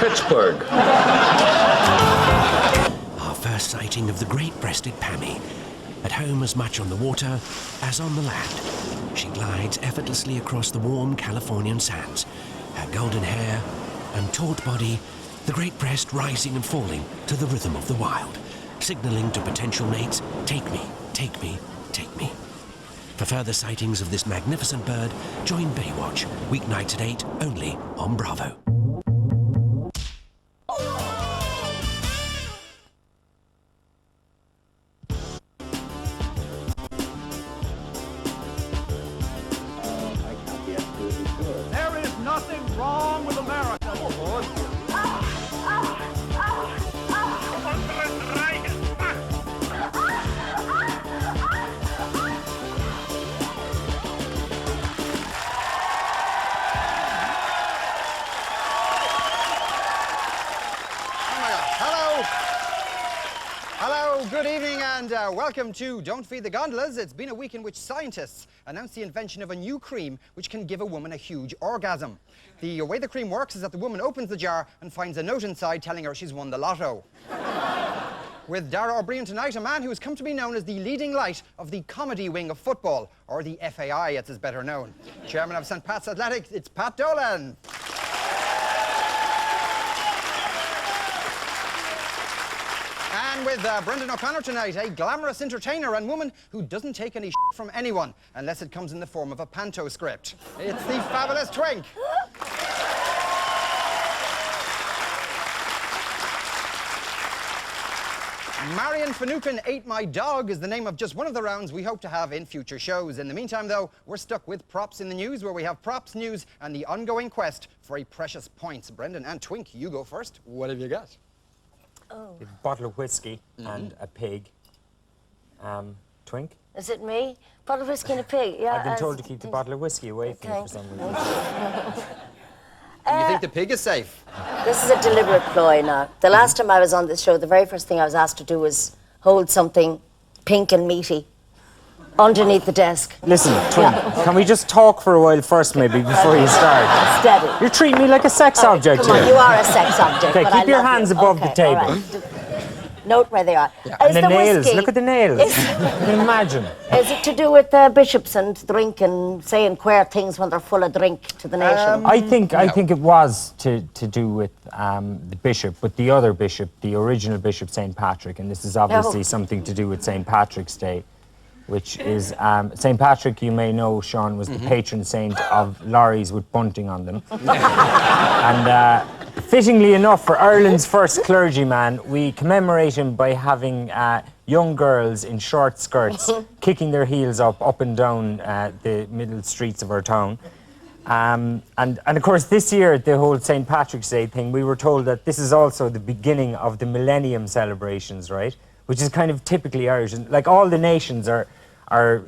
Pittsburgh. Our first sighting of the great-breasted Pammy. At home as much on the water as on the land. She glides effortlessly across the warm Californian sands. Her golden hair and taut body, the great breast rising and falling to the rhythm of the wild, signalling to potential mates, take me, take me, take me. For further sightings of this magnificent bird, join Baywatch, weeknights at 8, only on Bravo. There is nothing wrong with America. Hello, good evening and welcome to Don't Feed the Gondolas. It's been a week in which scientists announced the invention of a new cream which can give a woman a huge orgasm. The way the cream works is that the woman opens the jar and finds a note inside telling her she's won the lotto. With Dara O'Brien tonight, a man who has come to be known as the leading light of the comedy wing of football, or the FAI as it's better known. Chairman of St. Pat's Athletics, it's Pat Dolan. And with Brendan O'Connor tonight, a glamorous entertainer and woman who doesn't take any shit from anyone unless it comes in the form of a panto script. It's the fabulous Twink. Marion Finucane Ate My Dog is the name of just one of the rounds we hope to have in future shows. In the meantime, though, we're stuck with Props in the News, where we have props, news, and the ongoing quest for a precious points. Brendan and Twink, you go first. What have you got? A bottle of whiskey and a pig. Twink? Is it me? Bottle of whiskey and a pig, yeah. I've been told to keep the bottle of whiskey away from you for some reason. You think the pig is safe? This is a deliberate ploy now. The last time I was on this show, the very first thing I was asked to do was hold something pink and meaty underneath the desk. Listen, Twink, can we just talk for a while first, maybe, before you start? Steady. You're treating me like a sex object Come on, here. you are a sex object. Okay, but keep I your love hands you. above the Okay, table. all right. Note where they are. Yeah. And the the nails, whiskey, look at the nails. Imagine. Is it to do with bishops and drink and saying queer things when they're full of drink to the nation? I think it was to do with the bishop, but the other bishop, the original Bishop St. Patrick, and this is obviously something to do with St. Patrick's Day, which is St. Patrick, you may know, Sean, was the patron saint of lorries with bunting on them. And fittingly enough, for Ireland's first clergyman, we commemorate him by having young girls in short skirts kicking their heels up and down the middle streets of our town. And of course, this year, the whole St. Patrick's Day thing, we were told that this is also the beginning of the millennium celebrations, right? Which is kind of typically Irish. And, like, all the nations are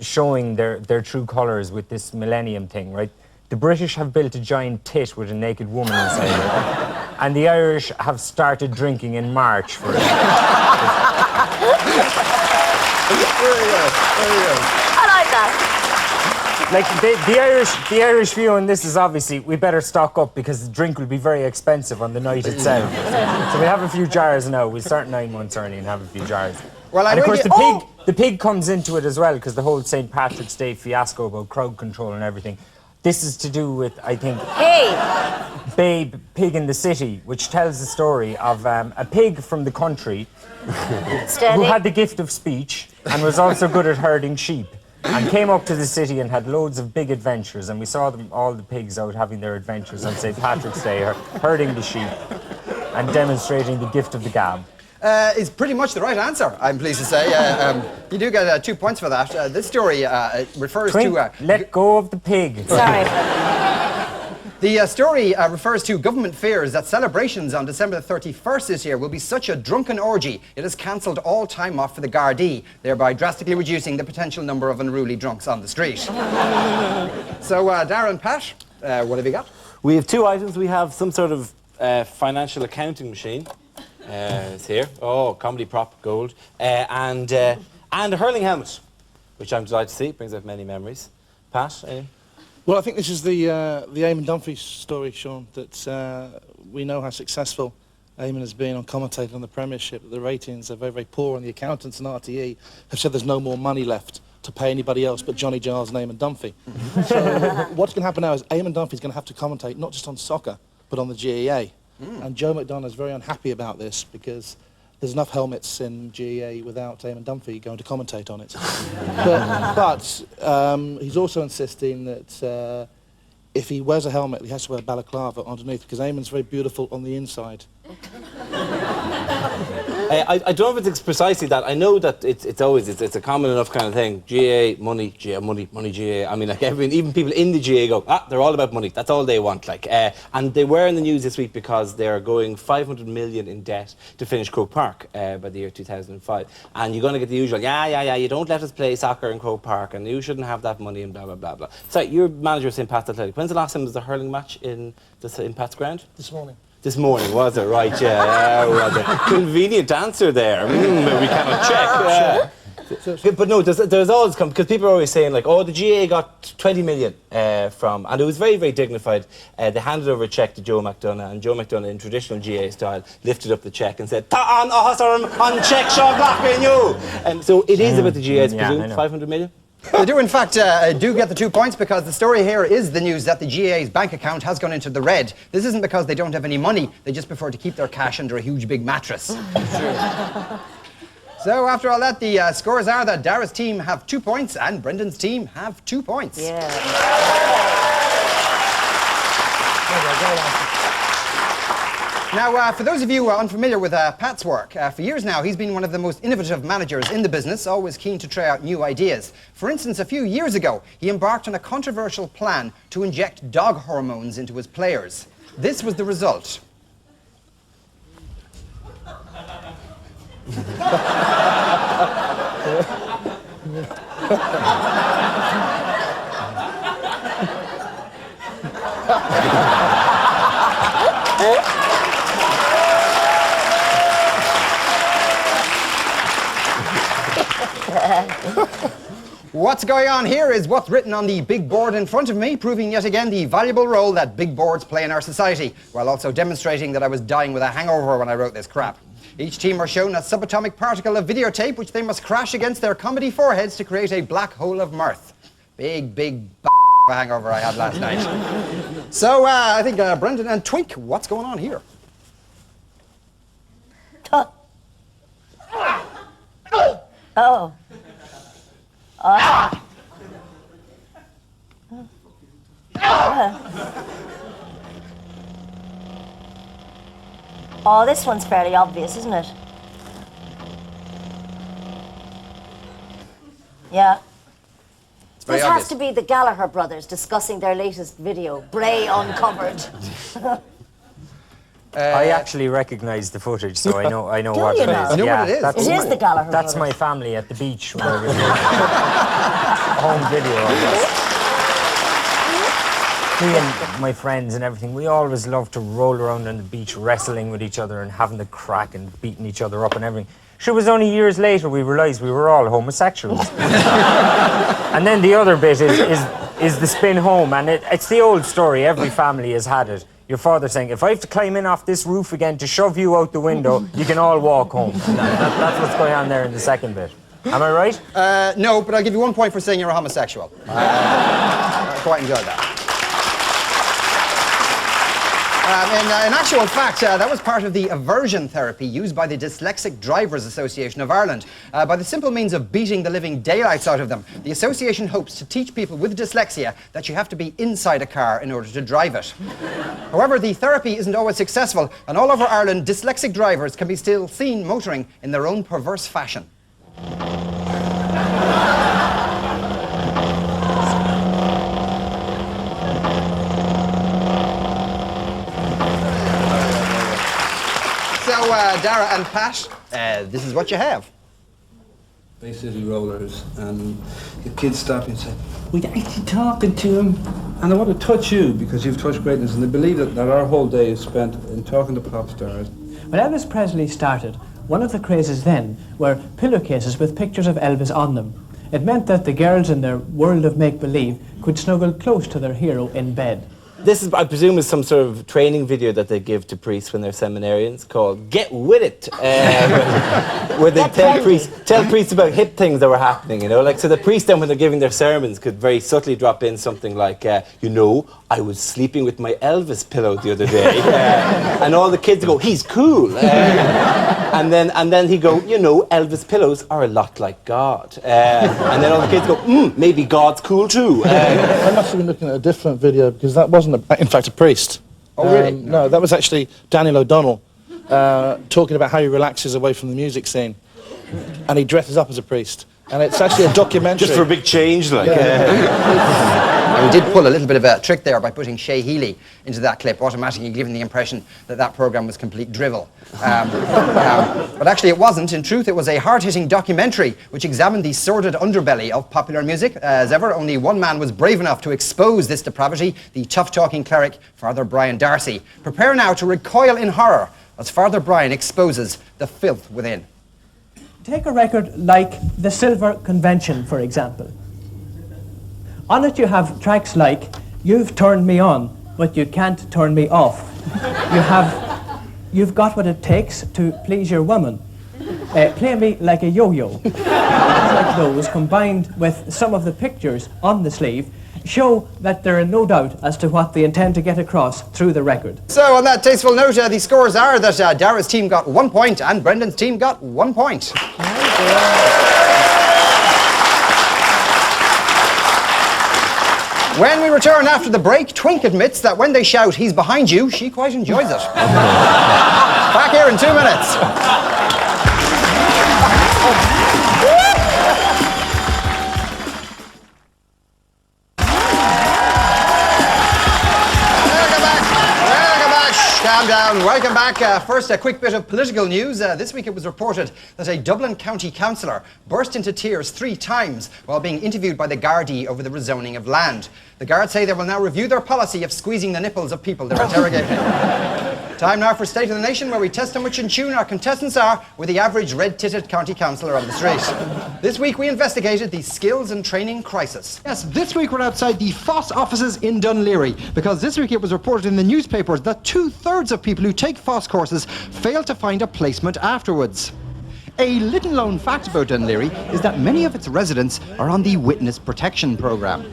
showing their true colours with this millennium thing, right? The British have built a giant tit with a naked woman inside it. And the Irish have started drinking in March for it. I like that. Like, the Irish view on this is obviously, we better stock up because the drink will be very expensive on the night itself. So we have a few jars now. We'll start 9 months early and have a few jars. Well, and of course, the pig comes into it as well, because the whole St. Patrick's Day fiasco about crowd control and everything. This is to do with, I think, Babe, Pig in the City, which tells the story of a pig from the country who had the gift of speech and was also good at herding sheep, and came up to the city and had loads of big adventures, and we saw them, all the pigs out having their adventures on St. Patrick's Day, herding the sheep and demonstrating the gift of the gab. Is pretty much the right answer, I'm pleased to say. You do get 2 points for that. This story refers to... let go of the pig. Sorry. The story refers to government fears that celebrations on December the 31st this year will be such a drunken orgy, it has cancelled all time off for the Gardaí, thereby drastically reducing the potential number of unruly drunks on the street. So, Darren, Pat, what have you got? We have 2 items. We have some sort of financial accounting machine. It's here. Oh, comedy prop, gold. And a hurling helmet, which I'm delighted to see. Brings up many memories. Pat, Well, I think this is the Eamon Dunphy story, Sean, that we know how successful Eamon has been on commentating on the Premiership. The ratings are very, very poor, and the accountants and RTE have said there's no more money left to pay anybody else but Johnny Giles and Eamon Dunphy. So what's going to happen now is Eamon Dunphy's going to have to commentate not just on soccer, but on the GEA. And Joe McDonough's very unhappy about this because there's enough helmets in GEA without Eamon Dunphy going to commentate on it. but he's also insisting that if he wears a helmet, he has to wear a balaclava underneath because Eamon's very beautiful on the inside. I don't know if it's precisely that. I know that it's always a common enough kind of thing. GA, money, GA, money, GA. I mean, like even people in the GA go, they're all about money. That's all they want. Like, and they were in the news this week because they're going 500 million in debt to finish Croke Park by the year 2005. And you're going to get the usual, you don't let us play soccer in Croke Park, and you shouldn't have that money, and blah blah blah blah. So you're manager of St. Pat's Athletic. When's the last time was the hurling match in St. Pat's ground? This morning. This morning, was it? Right, yeah. Was it? Convenient answer there. We cannot check. But no, there's always come, because people are always saying, like, the GA got 20 million from, and it was very, very dignified. They handed over a cheque to Joe McDonough, and Joe McDonough, in traditional GA style, lifted up the cheque and said, "Ta on check, Sean Blackburn, you!" And so it is about the GA, I presume, 500 million? They do, in fact, do get the 2 points because the story here is the news that the GAA's bank account has gone into the red. This isn't because they don't have any money. They just prefer to keep their cash under a huge big mattress. So after all that, the scores are that Dara's team have 2 points and Brendan's team have 2 points. Yeah. Now, for those of you unfamiliar with Pat's work, for years now he's been one of the most innovative managers in the business, always keen to try out new ideas. For instance, a few years ago, he embarked on a controversial plan to inject dog hormones into his players. This was the result. What's going on here is what's written on the big board in front of me, proving yet again the valuable role that big boards play in our society, while also demonstrating that I was dying with a hangover when I wrote this crap. Each team are shown a subatomic particle of videotape which they must crash against their comedy foreheads to create a black hole of mirth. Big hangover I had last night. So I think Brendan and Twink, what's going on here? Oh. Oh, this one's fairly obvious, isn't it? Yeah. This has to be the Gallagher brothers discussing their latest video, Bray Uncovered. I actually recognise the footage, so I know what it is. I know what it is. It is the Gallagher brothers. That's my family at the beach. Where we home video, I guess. Me and my friends and everything, we always loved to roll around on the beach, wrestling with each other and having the crack and beating each other up and everything. Sure, it was only years later we realised we were all homosexuals. And then the other bit is the spin home, and it's the old story, every family has had it. Your father saying, if I have to climb in off this roof again to shove you out the window, you can all walk home. And that's what's going on there in the second bit. Am I right? No, but I'll give you 1 point for saying you're a homosexual. I quite enjoyed that. In actual fact, that was part of the aversion therapy used by the Dyslexic Drivers Association of Ireland. By the simple means of beating the living daylights out of them, the association hopes to teach people with dyslexia that you have to be inside a car in order to drive it. However, the therapy isn't always successful, and all over Ireland, dyslexic drivers can be still seen motoring in their own perverse fashion. So, Dara and Pat, this is what you have. Bay City Rollers, and the kids stop and say, "Were you actually talking to him?" And I want to touch you because you've touched greatness, and they believe that our whole day is spent in talking to pop stars. When Elvis Presley started, one of the crazes then were pillowcases with pictures of Elvis on them. It meant that the girls in their world of make-believe could snuggle close to their hero in bed. This is, I presume, is some sort of training video that they give to priests when they're seminarians called "Get With It," where they tell priests about hip things that were happening. You know, like so the priests then, when they're giving their sermons, could very subtly drop in something like, "You know, I was sleeping with my Elvis pillow the other day," and all the kids go, "He's cool," and then he go, "You know, Elvis pillows are a lot like God," and then all the kids go, "Maybe God's cool too." I must have been looking at a different video because that wasn't, in fact, a priest. Oh, really? No, that was actually Daniel O'Donnell talking about how he relaxes away from the music scene. And he dresses up as a priest. And it's actually a documentary. Just for a big change, like. And we did pull a little bit of a trick there by putting Shay Healy into that clip, automatically giving the impression that that programme was complete drivel. But actually it wasn't. In truth, it was a hard-hitting documentary which examined the sordid underbelly of popular music. As ever, only one man was brave enough to expose this depravity, the tough-talking cleric, Father Brian Darcy. Prepare now to recoil in horror as Father Brian exposes the filth within. Take a record like the Silver Convention, for example. On it you have tracks like "You've Turned Me On, but You Can't Turn Me Off." You've Got What It Takes to Please Your Woman. Play Me Like a Yo-Yo. Like those, combined with some of the pictures on the sleeve, show that there are no doubt as to what they intend to get across through the record. So on that tasteful note, the scores are that Dara's team got 1 point and Brendan's team got 1 point. When we return after the break, Twink admits that when they shout, "He's behind you," she quite enjoys it. Back here in 2 minutes. Calm down. Welcome back. First, a quick bit of political news. This week it was reported that a Dublin County councillor burst into tears 3 times while being interviewed by the Gardaí over the rezoning of land. The Guards say they will now review their policy of squeezing the nipples of people they're interrogating. Time now for State of the Nation, where we test on which in tune our contestants are with the average red-titted county councillor on the street. This week we investigated the skills and training crisis. Yes, this week we're outside the FOSS offices in Dunleary, because this week it was reported in the newspapers that 2/3 of people who take FOSS courses fail to find a placement afterwards. A little known fact about Dunleary is that many of its residents are on the witness protection programme.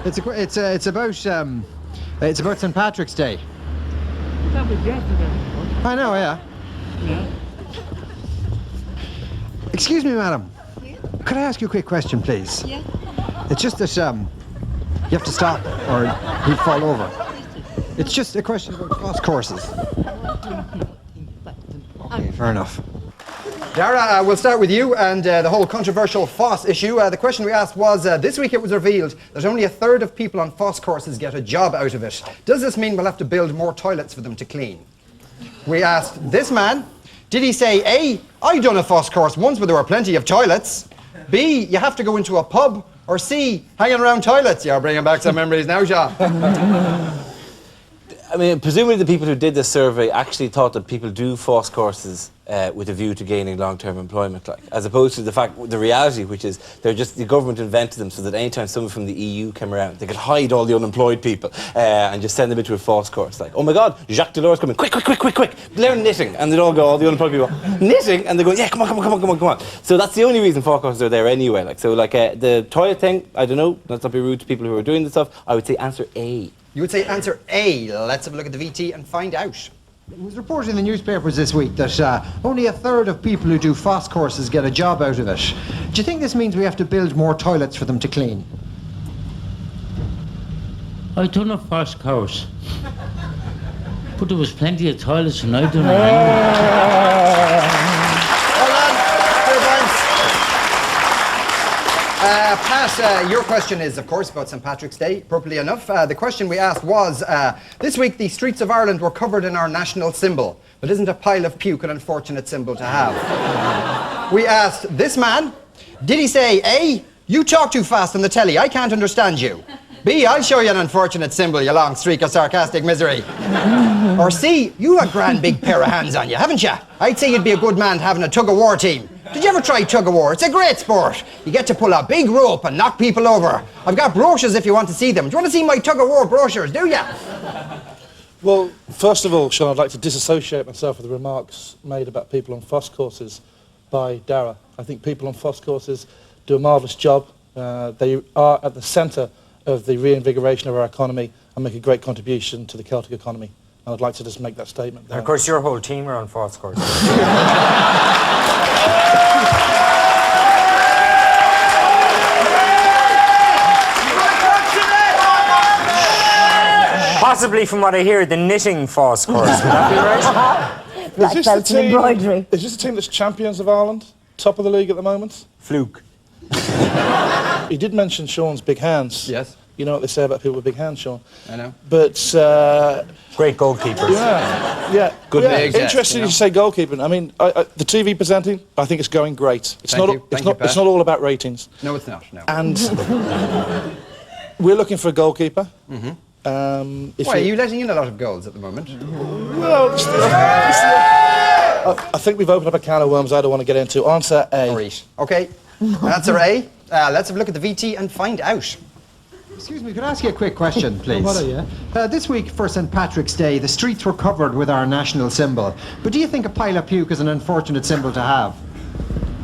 It's about St. Patrick's Day. That was yesterday. I know, yeah. Excuse me, madam. Yeah? Could I ask you a quick question, please? Yeah. It's just that you have to stop or he'd fall over. It's just a question about FOSS courses. Okay, fair enough. Dara, we'll start with you and the whole controversial FOSS issue. The question we asked was, this week it was revealed that only 1/3 of people on FOSS courses get a job out of it. Does this mean we'll have to build more toilets for them to clean? We asked this man, did he say, A, I done a FOSS course once but there were plenty of toilets? B, you have to go into a pub? Or C, hanging around toilets? You're bringing back some memories now, Sean. I mean, presumably the people who did this survey actually thought that people do FOSS courses with a view to gaining long-term employment, like, as opposed to the reality, which is they're just, the government invented them so that anytime someone from the EU came around, they could hide all the unemployed people and just send them into a FOSS course. Like, oh my God, Jacques Delors coming, quick, learn knitting, and they'd all go, all the unemployed people, knitting, and they go, yeah, come on. So that's the only reason FOSS courses are there anyway. Like, so, like, the toilet thing, I don't know, let's not be rude to people who are doing this stuff. I would say answer A. You would say answer A. Let's have a look at the VT and find out. It was reported in the newspapers this week that only 1/3 of people who do FOSS courses get a job out of it. Do you think this means we have to build more toilets for them to clean? I done a FOSS course. But there was plenty of toilets and I done it. Pat, your question is, of course, about St. Patrick's Day, appropriately enough. The question we asked was, this week the streets of Ireland were covered in our national symbol, but isn't a pile of puke an unfortunate symbol to have? We asked this man, did he say, A, you talk too fast on the telly, I can't understand you? B, I'll show you an unfortunate symbol, you long streak of sarcastic misery. Or C, you have a grand big pair of hands on you, haven't you? I'd say you'd be a good man having a tug-of-war team. Did you ever try tug-of-war? It's a great sport. You get to pull a big rope and knock people over. I've got brochures if you want to see them. Do you want to see my tug-of-war brochures, do you? Well, first of all, Sean, I'd like to disassociate myself with the remarks made about people on FOSS courses by Dara. I think people on FOSS courses do a marvellous job. They are at the centre of the reinvigoration of our economy and make a great contribution to the Celtic economy. And I'd like to just make that statement there. And of course, your whole team are on FOSS courses. Possibly, from what I hear, the knitting FOSS course. Would that be right? Black belt in embroidery. Is this the team that's champions of Ireland? Top of the league at the moment? Fluke. He did mention Sean's big hands. Yes. You know what they say about people with big hands, Sean. I know. But great goalkeepers. Yeah. Good legs, yes, interesting you know. you say goalkeeping. I mean, the TV presenting, I think it's going great. It's Thank not. you. It's not all about ratings. No, it's not, no. And we're looking for a goalkeeper. Mm-hmm. If Why, are you letting in a lot of goals at the moment? Well, I think we've opened up a can of worms I don't want to get into. Answer A. Great. Okay. Answer A. Let's have a look at the VT and find out. Excuse me, could I ask you a quick question, please? What are you? This week, for St. Patrick's Day, the streets were covered with our national symbol. But do you think a pile of puke is an unfortunate symbol to have?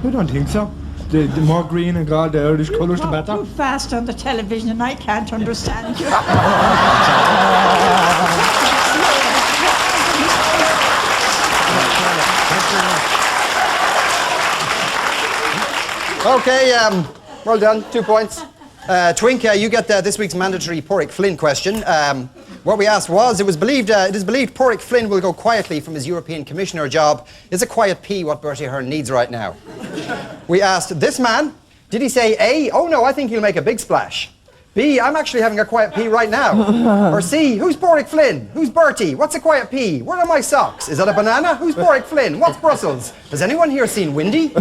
I don't think so. The more green and gold the Irish colours, the better. Too fast on the television and I can't understand you. Okay, well done. 2 points. Twink, you get this week's mandatory Porrick Flynn question. What we asked was, it is believed Porrick Flynn will go quietly from his European Commissioner job. Is a quiet P what Bertie Ahern needs right now? We asked this man, did he say A, oh no, I think he'll make a big splash? B, I'm actually having a quiet P right now. Or C, who's Porrick Flynn? Who's Bertie? What's a quiet P? Where are my socks? Is that a banana? Who's Porrick Flynn? What's Brussels? Has anyone here seen Windy?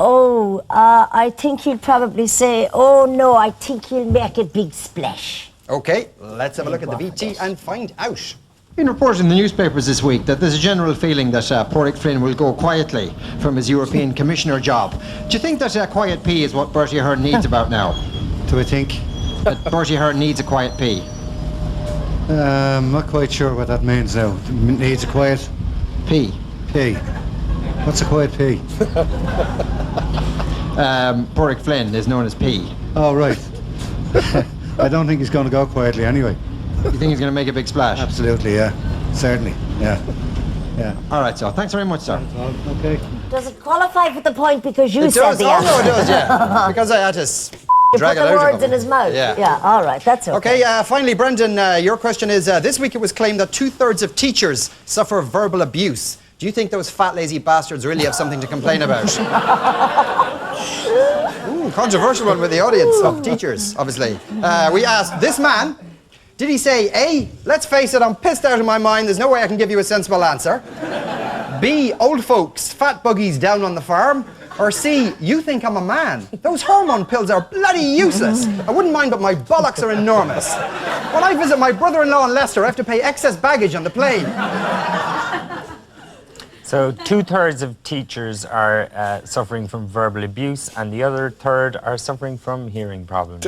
Oh, I think he'll probably say, oh no, I think he'll make a big splash. Okay, let's have a look at the VT and find out. Been reported in the newspapers this week that there's a general feeling that Porrick Flynn will go quietly from his European Commissioner job. Do you think that a quiet P is what Bertie Ahern needs about now? Do I think? That Bertie Ahern needs a quiet P? I'm not quite sure what that means now. Needs a quiet P. P. What's a quiet P? Porrick Flynn is known as P. Oh, right. I don't think he's going to go quietly anyway. You think he's going to make a big splash? Absolutely, yeah. Certainly, yeah. Yeah. All right, sir. Thanks very much, sir. Okay. Does it qualify for the point because you It said does. the Oh, answer? no, it does, yeah. Because I had to You drag put it the out. words in his mouth. Yeah. All right, that's okay. Okay, finally, Brendan, your question is, this week it was claimed that 2/3 of teachers suffer verbal abuse. Do you think those fat, lazy bastards really have something to complain about? Ooh, controversial one with the audience of teachers, obviously. We asked this man, did he say, A, let's face it, I'm pissed out of my mind, there's no way I can give you a sensible answer? B, old folks, fat buggies down on the farm? Or C, you think I'm a man? Those hormone pills are bloody useless. I wouldn't mind, but my bollocks are enormous. When I visit my brother-in-law in Leicester, I have to pay excess baggage on the plane. So 2/3 of teachers are suffering from verbal abuse, and the other third are suffering from hearing problems.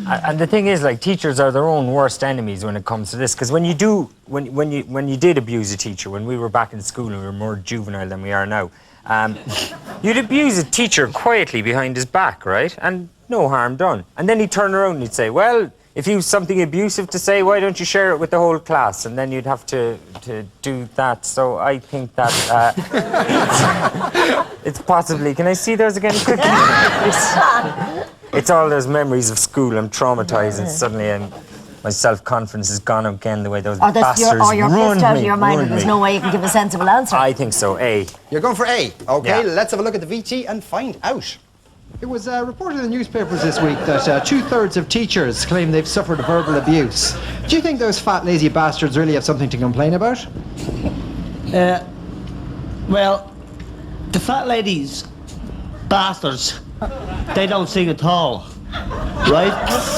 And the thing is, like, teachers are their own worst enemies when it comes to this, because when you did abuse a teacher, when we were back in school and we were more juvenile than we are now, you'd abuse a teacher quietly behind his back, right? And no harm done. And then he'd turn around and he'd say, well, if you have something abusive to say, why don't you share it with the whole class? And then you'd have to do that. So I think that it's possibly... Can I see those again quickly? It's all those memories of school. I'm traumatised and suddenly my self-confidence is gone again the way those bastards you're ruined pissed out of me, your mind ruined and there's me. no way you can give a sensible answer. I think so, A. You're going for A. Okay, Yeah. let's have a look at the VT and find out. It was reported in the newspapers this week that 2/3 of teachers claim they've suffered verbal abuse. Do you think those fat, lazy bastards really have something to complain about? Well, the fat ladies, bastards, they don't sing at all. right?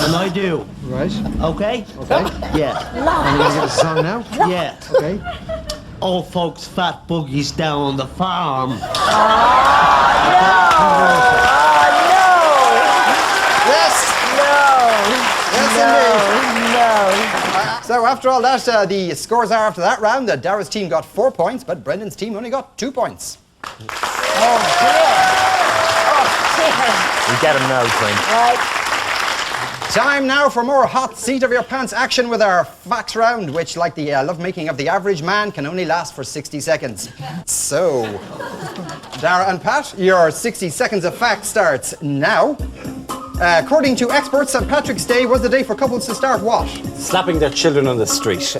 And I do. Right. Okay? Okay. Yeah. Are we going to get a song now? Yeah. Okay. Old folks, fat boogies down on the farm. Yes, indeed. So after all that, the scores are after that round that Dara's team got 4 points, but Brendan's team only got 2 points. We get him now, Twink. Right. Time now for more hot seat of your pants action with our facts round, which, like the lovemaking of the average man, can only last for 60 seconds. So, Dara and Pat, your 60 seconds of facts starts now. According to experts, St. Patrick's Day was the day for couples to start what? Slapping their children on the street.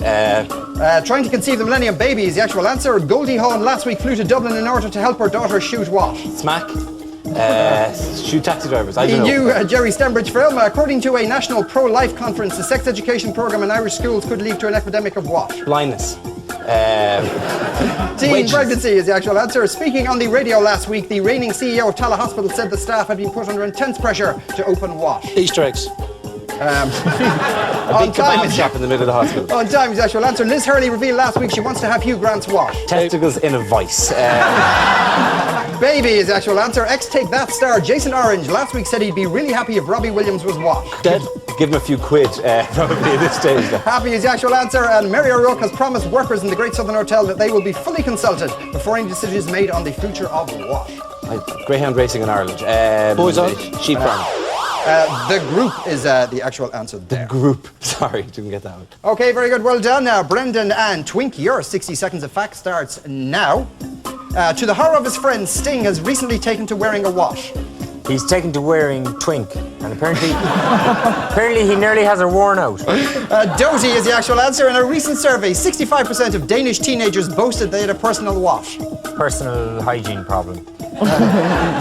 Trying to conceive the Millennium Baby is the actual answer. Goldie Hawn last week flew to Dublin in order to help her daughter shoot what? Smack. Shoot taxi drivers. I The don't know. new Jerry Stembridge film. According to a national pro-life conference, the sex education program in Irish schools could lead to an epidemic of what? Blindness. Teen Wages. pregnancy is the actual answer. Speaking on the radio last week, the reigning CEO of Tala Hospital said the staff had been put under intense pressure to open what? Easter eggs. A On big time kebab is shop in the middle of the hospital. On time is the actual answer. Liz Hurley revealed last week she wants to have Hugh Grant's what? Testicles in a vice. Baby is the actual answer. Ex-Take That star Jason Orange last week said he'd be really happy if Robbie Williams was what? Dead. Give him a few quid, probably at this stage. Happy is the actual answer, and Mary O'Rourke has promised workers in the Great Southern Hotel that they will be fully consulted before any decision is made on the future of what? Greyhound racing in Ireland. Boys on. Sheep farm. The group is the actual answer there. Group. Sorry, didn't get that one. Okay, very good. Well done. Now, Brendan and Twink, your 60 seconds of fact starts now. To the horror of his friends, Sting has recently taken to wearing a what? He's taken to wearing Twink, and apparently he nearly has her worn out. Doty is the actual answer. In a recent survey, 65% of Danish teenagers boasted they had a personal what? Personal hygiene problem.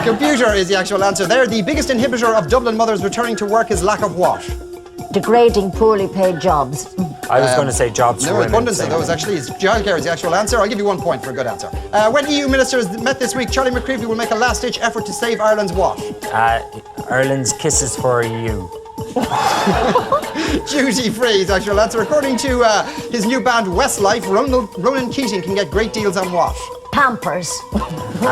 Computer is the actual answer there. The biggest inhibitor of Dublin mothers returning to work is lack of what? Degrading, poorly paid jobs. I was going to say jobs for There was women. abundance of those, actually. Childcare is the actual answer. I'll give you 1 point for a good answer. When EU ministers met this week, Charlie McCreevy will make a last-ditch effort to save Ireland's what? Ireland's kisses for you. Duty free is the actual answer. According to his new band Westlife, Ronan Keating can get great deals on what? Pampers. Motor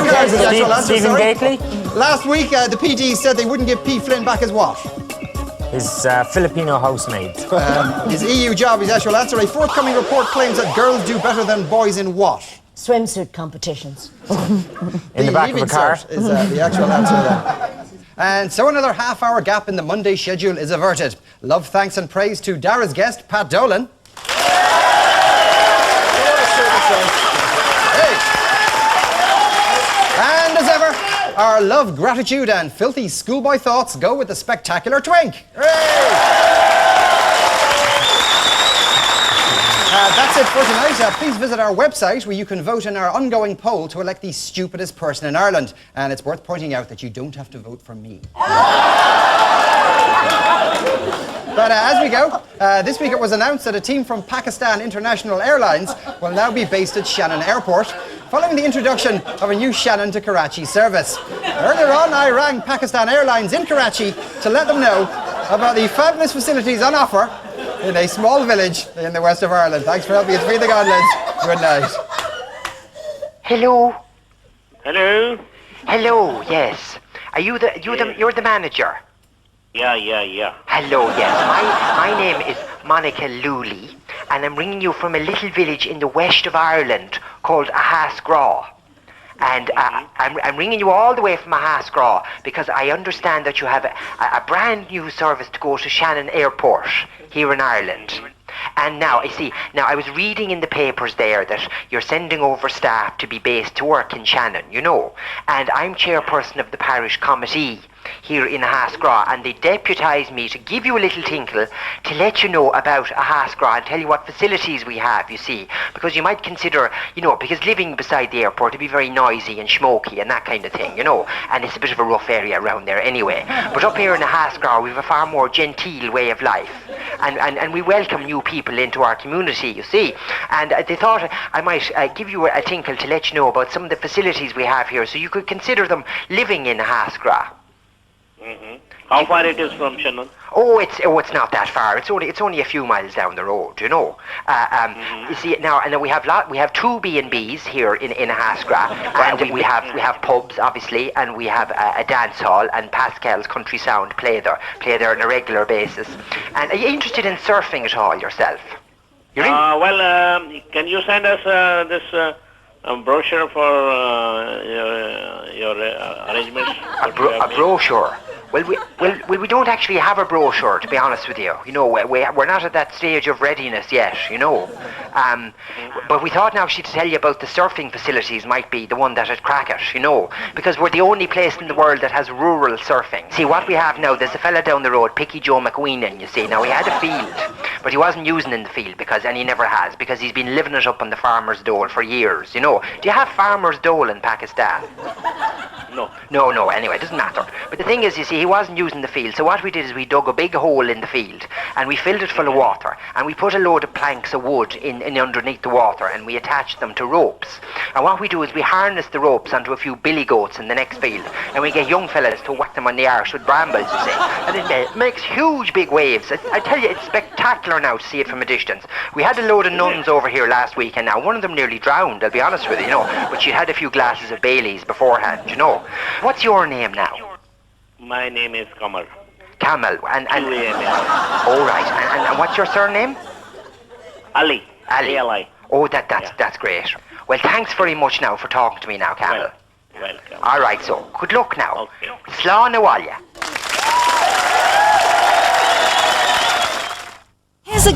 cars is the actual answer, Stephen sorry. Gately? Last week, the PD said they wouldn't give P. Flynn back his what? His Filipino housemaid. His EU job is the actual answer. A forthcoming report claims that girls do better than boys in what? Swimsuit competitions. In the back of a car. Is the actual answer there. And so another half-hour gap in the Monday schedule is averted. Love, thanks and praise to Dara's guest, Pat Dolan. And as ever, our love, gratitude and filthy schoolboy thoughts go with the spectacular Twink. That's it for tonight. Please visit our website where you can vote in our ongoing poll to elect the stupidest person in Ireland. And it's worth pointing out that you don't have to vote for me. But as we go, this week it was announced that a team from Pakistan International Airlines will now be based at Shannon Airport, following the introduction of a new Shannon to Karachi service. Earlier on, I rang Pakistan Airlines in Karachi to let them know about the fabulous facilities on offer in a small village in the west of Ireland. Thanks for helping us feed the Gondolas. Good night. Hello. Hello? Hello, yes. Are you're the manager? Yeah. Hello, yes. My name is Monica Looley, and I'm ringing you from a little village in the west of Ireland called Ahasgraw. And I'm ringing you all the way from Ahasgraw because I understand that you have a brand new service to go to Shannon Airport here in Ireland. And now, I was reading in the papers there that you're sending over staff to be based to work in Shannon, you know. And I'm chairperson of the parish committee here in Ahasgraw, and they deputised me to give you a little tinkle to let you know about Ahasgraw and tell you what facilities we have, you see. Because you might consider, because living beside the airport, it'd be very noisy and smoky and that kind of thing, and it's a bit of a rough area around there anyway. But up here in Ahasgraw, we have a far more genteel way of life, and we welcome new people into our community, you see. And they thought I might give you a tinkle to let you know about some of the facilities we have here, so you could consider them living in Ahasgraw. How far it is from Shannon? Oh, it's not that far. It's only a few miles down the road, you know. You see now, and then we have two B&Bs here in Haskra, and we have pubs obviously, and we have a dance hall, and Pascal's Country Sound play there on a regular basis. And are you interested in surfing at all yourself? You're in? Well, can you send us this brochure for your arrangements? A brochure. Well, we don't actually have a brochure, to be honest with you. You know, we're not at that stage of readiness yet, you know. But we thought now to tell you about the surfing facilities might be the one that'd crack it, you know, because we're the only place in the world that has rural surfing. See, what we have now, there's a fella down the road, Picky Joe McWeenan, you see. Now, he had a field, but he wasn't using in the field, and he never has, because he's been living it up on the farmer's dole for years, you know. Do you have farmer's dole in Pakistan? No, anyway, it doesn't matter. But the thing is, you see, he wasn't using the field, so what we did is we dug a big hole in the field, and we filled it full of water, and we put a load of planks of wood in underneath the water, and we attached them to ropes. And what we do is we harness the ropes onto a few billy goats in the next field, and we get young fellas to whack them on the arse with brambles, you see. And it makes huge big waves. I tell you, it's spectacular now to see it from a distance. We had a load of nuns over here last week, and now one of them nearly drowned, I'll be honest with you, you know, but she'd had a few glasses of Bailey's beforehand, you know. What's your name now? My name is Kamal. Kamal, and all right, and what's your surname? Ali. Ali. Ali. Oh, that's great. Well, thanks very much now for talking to me now, Kamal. Welcome. All right, so good luck now. Okay. Slán na bhaile. Here's a